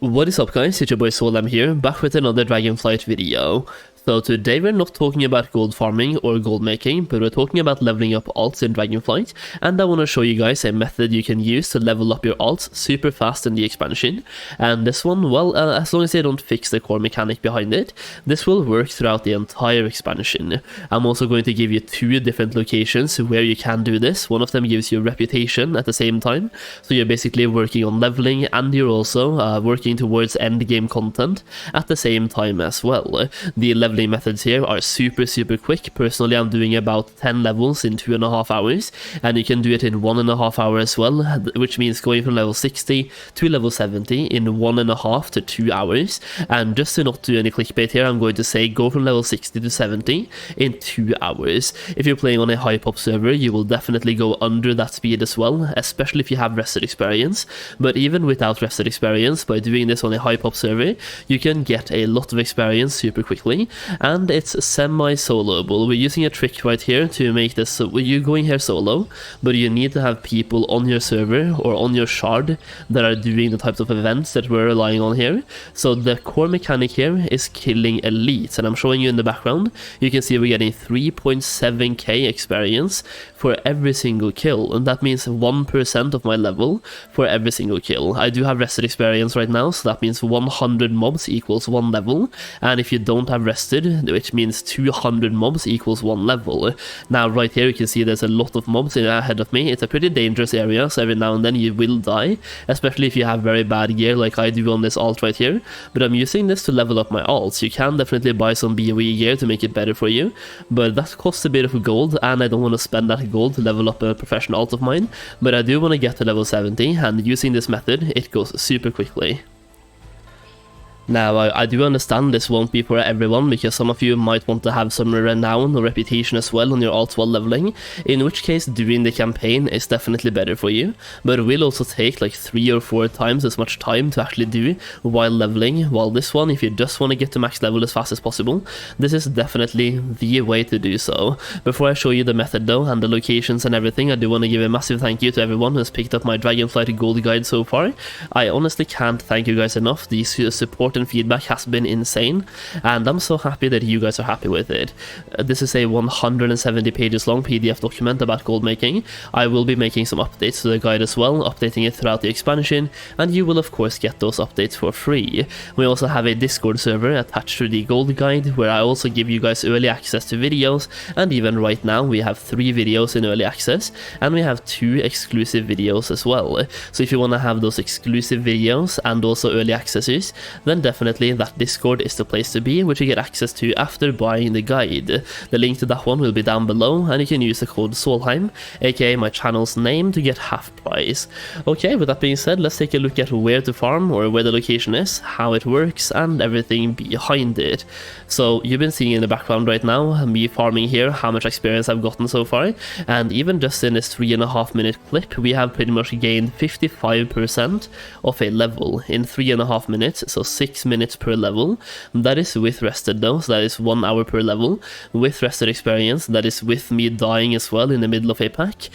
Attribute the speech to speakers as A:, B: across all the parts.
A: What is up guys, it's your boy Solam here, back with another Dragonflight video. So today we're not talking about gold farming or gold making, but we're talking about leveling up alts in Dragonflight, and I want to show you guys a method you can use to level up your alts super fast in the expansion. And this one, well, as long as they don't fix the core mechanic behind it, this will work throughout the entire expansion. I'm also going to give you two different locations where you can do this. One of them gives you reputation at the same time, so you're basically working on leveling, and you're also working towards end game content at the same time as well. The leveling methods here are super quick. Personally, I'm doing about 10 levels in 2.5 hours, and you can do it in 1.5 hours as well, which means going from level 60 to level 70 in 1.5 to 2 hours. And just to not do any clickbait here, I'm going to say go from level 60 to 70 in 2 hours. If you're playing on a high pop server, you will definitely go under that speed as well, especially if you have rested experience. But even without rested experience, by doing this on a high pop server, you can get a lot of experience super quickly, and it's semi-soloable. We're using a trick right here to make this so you're going here solo, but you need to have people on your server or on your shard that are doing the types of events that we're relying on here. So the core mechanic here is killing elites, and I'm showing you in the background. You can see we're getting 3.7k experience for every single kill, and that means 1% of my level for every single kill. I do have rested experience right now, so that means 100 mobs equals 1 level, and if you don't have rested, which means 200 mobs equals 1 level. Now right here you can see there's a lot of mobs ahead of me. It's a pretty dangerous area, so every now and then you will die, especially if you have very bad gear like I do on this alt right here. But I'm using this to level up my alts. You can definitely buy some BOE gear to make it better for you, but that costs a bit of gold, and I don't want to spend that gold to level up a professional alt of mine. But I do want to get to level 70, and using this method it goes super quickly. Now, I do understand this won't be for everyone, because some of you might want to have some renown or reputation as well on your alt while leveling, in which case doing the campaign is definitely better for you, but it will also take like 3 or 4 times as much time to actually do while leveling, while this one, if you just want to get to max level as fast as possible, this is definitely the way to do so. Before I show you the method though, and the locations and everything, I do want to give a massive thank you to everyone who has picked up my Dragonflight Gold Guide so far. I honestly can't thank you guys enough. The support and feedback has been insane, and I'm so happy that you guys are happy with it. This is a 170 pages long PDF document about gold making. I will be making some updates to the guide as well, updating it throughout the expansion, and you will of course get those updates for free. We also have a Discord server attached to the gold guide, where I also give you guys early access to videos, and even right now we have 3 videos in early access, and we have 2 exclusive videos as well. So if you want to have those exclusive videos and also early accesses, then definitely that Discord is the place to be, which you get access to after buying the guide. The link to that one will be down below, and you can use the code Solheim, aka my channel's name, to get half price. Okay, with that being said, let's take a look at where to farm, or where the location is, how it works, and everything behind it. So you've been seeing in the background right now me farming here, how much experience I've gotten so far, and even just in this 3.5 minute clip we have pretty much gained 55% of a level in 3.5 minutes, so 6 minutes per level. That is with rested though, so that is 1 hour per level. With rested experience, that is with me dying as well in the middle of a pack.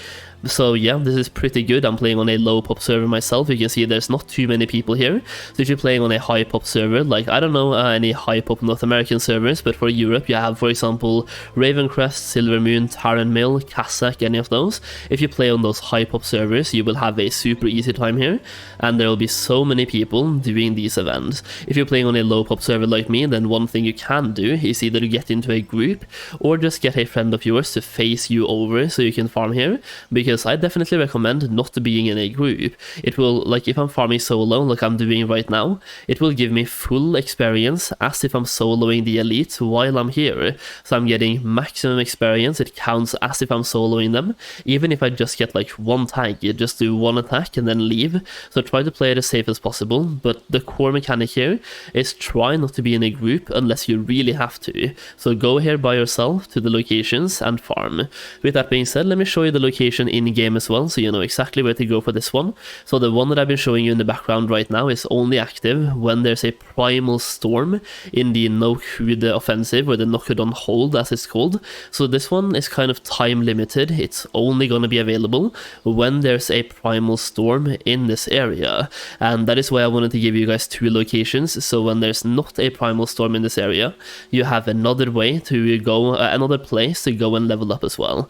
A: So yeah, this is pretty good. I'm playing on a low pop server myself. You can see there's not too many people here. So if you're playing on a high pop server, like I don't know any high pop North American servers, but for Europe you have, for example, Ravencrest, Silvermoon, Taran Mill, Kazakh, any of those. If you play on those high pop servers, you will have a super easy time here, and there will be so many people doing these events. If you're playing on a low pop server like me, then one thing you can do is either get into a group or just get a friend of yours to face you over so you can farm here, because I definitely recommend not being in a group. It will, like if I'm farming solo like I'm doing right now, it will give me full experience as if I'm soloing the elites while I'm here. So I'm getting maximum experience. It counts as if I'm soloing them, even if I just get like 1 tag. You just do 1 attack and then leave. So try to play it as safe as possible, but the core mechanic here is try not to be in a group unless you really have to. So go here by yourself to the locations and farm. With that being said, let me show you the location in in game as well, so you know exactly where to go for this one. So the one that I've been showing you in the background right now is only active when there's a Primal Storm in the no-Hood offensive, or the knock-it-on hold as it's called. So this one is kind of time limited. It's only going to be available when there's a Primal Storm in this area, and that is why I wanted to give you guys two locations. So when there's not a Primal Storm in this area, you have another way to go, another place to go and level up as well.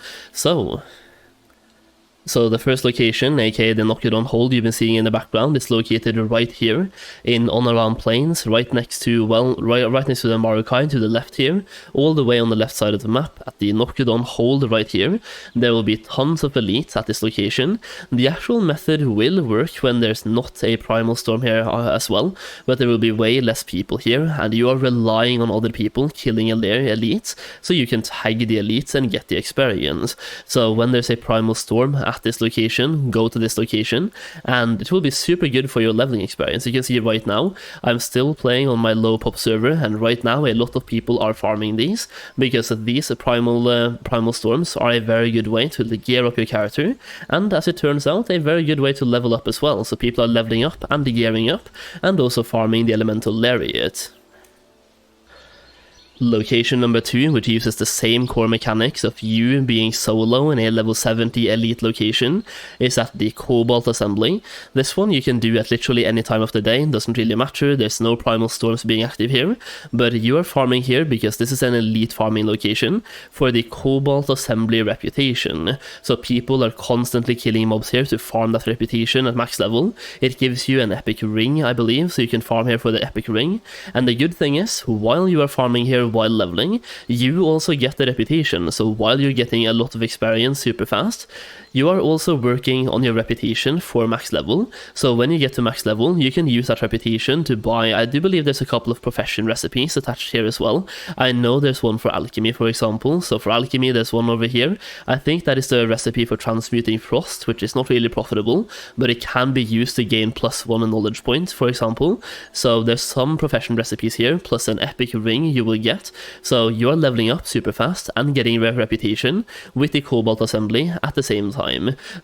A: So the first location, aka the knock-it-on hold you've been seeing in the background, is located right here in On Around Plains, right next to, well, right next to the Marukai to the left here, all the way on the left side of the map at the knock-it-on hold right here. There will be tons of elites at this location. The actual method will work when there's not a Primal Storm here as well, but there will be way less people here, and you are relying on other people killing elites, so you can tag the elites and get the experience. So when there's a Primal Storm at this location, go to this location, and it will be super good for your leveling experience. You can see right now I'm still playing on my low pop server, and right now a lot of people are farming these, because these primal storms are a very good way to gear up your character, and as it turns out, a very good way to level up as well. So people are leveling up and gearing up, and also farming the elemental lariat. Location number 2, which uses the same core mechanics of you being solo in a level 70 elite location, is at the Cobalt assembly. This one you can do at literally any time of the day, doesn't really matter, there's no Primal Storms being active here, but you are farming here because this is an elite farming location for the Cobalt assembly reputation. So people are constantly killing mobs here to farm that reputation at max level. It gives you an epic ring, I believe, so you can farm here for the epic ring. And the good thing is, while you are farming here while leveling, you also get the reputation. So while you're getting a lot of experience super fast, you are also working on your reputation for max level. So when you get to max level, you can use that reputation to buy, I do believe there's a couple of profession recipes attached here as well. I know there's one for alchemy, for example. So for alchemy, there's one over here. I think that is the recipe for transmuting frost, which is not really profitable, but it can be used to gain +1 knowledge points, for example. So there's some profession recipes here, plus an epic ring you will get. So you're leveling up super fast and getting reputation with the Cobalt assembly at the same time.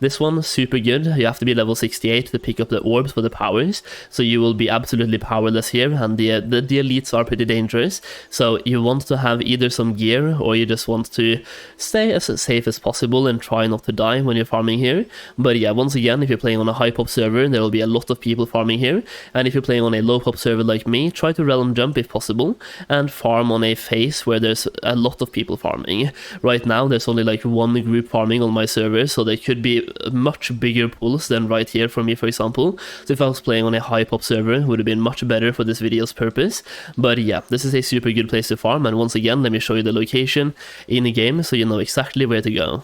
A: This one, super good. You have to be level 68 to pick up the orbs for the powers, so you will be absolutely powerless here, and the elites are pretty dangerous. So you want to have either some gear, or you just want to stay as safe as possible and try not to die when you're farming here. But yeah, once again, if you're playing on a high pop server, there will be a lot of people farming here, and if you're playing on a low pop server like me, try to realm jump if possible, and farm on a phase where there's a lot of people farming. Right now there's only like one group farming on my server, so there could be much bigger pools than right here for me, for example. So if I was playing on a high pop server, it would have been much better for this video's purpose. But yeah, this is a super good place to farm, and once again, let me show you the location in the game so you know exactly where to go.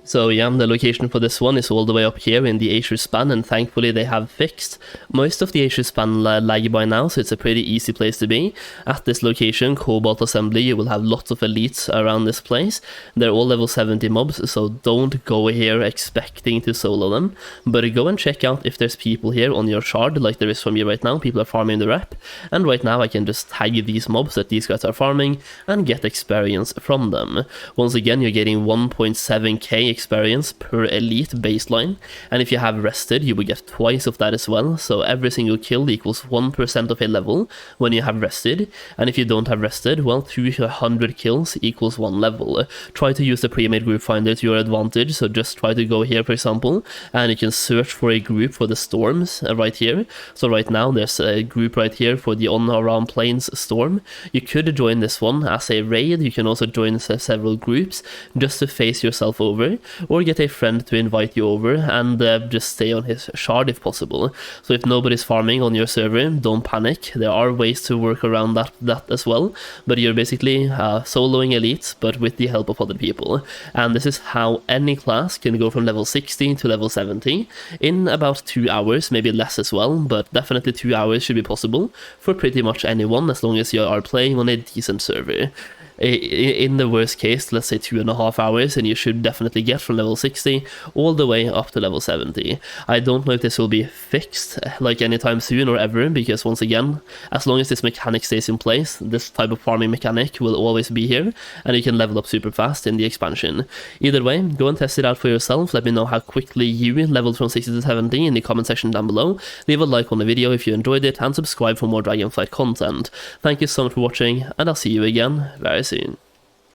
A: So yeah, the location for this one is all the way up here in the Asia span, and thankfully they have fixed most of the Asia span lag by now, so it's a pretty easy place to be. At this location, Cobalt Assembly, you will have lots of elites around this place. They're all level 70 mobs, so don't go here expecting to solo them, but go and check out if there's people here on your shard, like there is from me right now. People are farming the rep, and right now I can just tag these mobs that these guys are farming and get experience from them. Once again, you're getting 1.7k experience per elite baseline, and if you have rested, you will get twice of that as well. So every single kill equals 1% of a level when you have rested, and if you don't have rested, well, 200 kills equals 1 level. Try to use the pre-made group finder to your advantage, so just try to go here, for example, and you can search for a group for the storms right here. So right now there's a group right here for the On Around Plains storm. You could join this one as a raid. You can also join several groups just to face yourself over, or get a friend to invite you over and just stay on his shard if possible. So if nobody's farming on your server, don't panic. There are ways to work around that as well, but you're basically soloing elites, but with the help of other people. And this is how any class can go from level 60 to level 70 in about 2 hours, maybe less as well, but definitely 2 hours should be possible for pretty much anyone, as long as you are playing on a decent server. in the worst case, let's say 2.5 hours, and you should definitely get from level 60 all the way up to level 70. I don't know if this will be fixed like anytime soon or ever, because once again, as long as this mechanic stays in place, this type of farming mechanic will always be here, and you can level up super fast in the expansion. Either way, go and test it out for yourself. Let me know how quickly you leveled from 60 to 70 in the comment section down below. Leave a like on the video if you enjoyed it, and subscribe for more Dragonflight content. Thank you so much for watching, and I'll see you again very soon.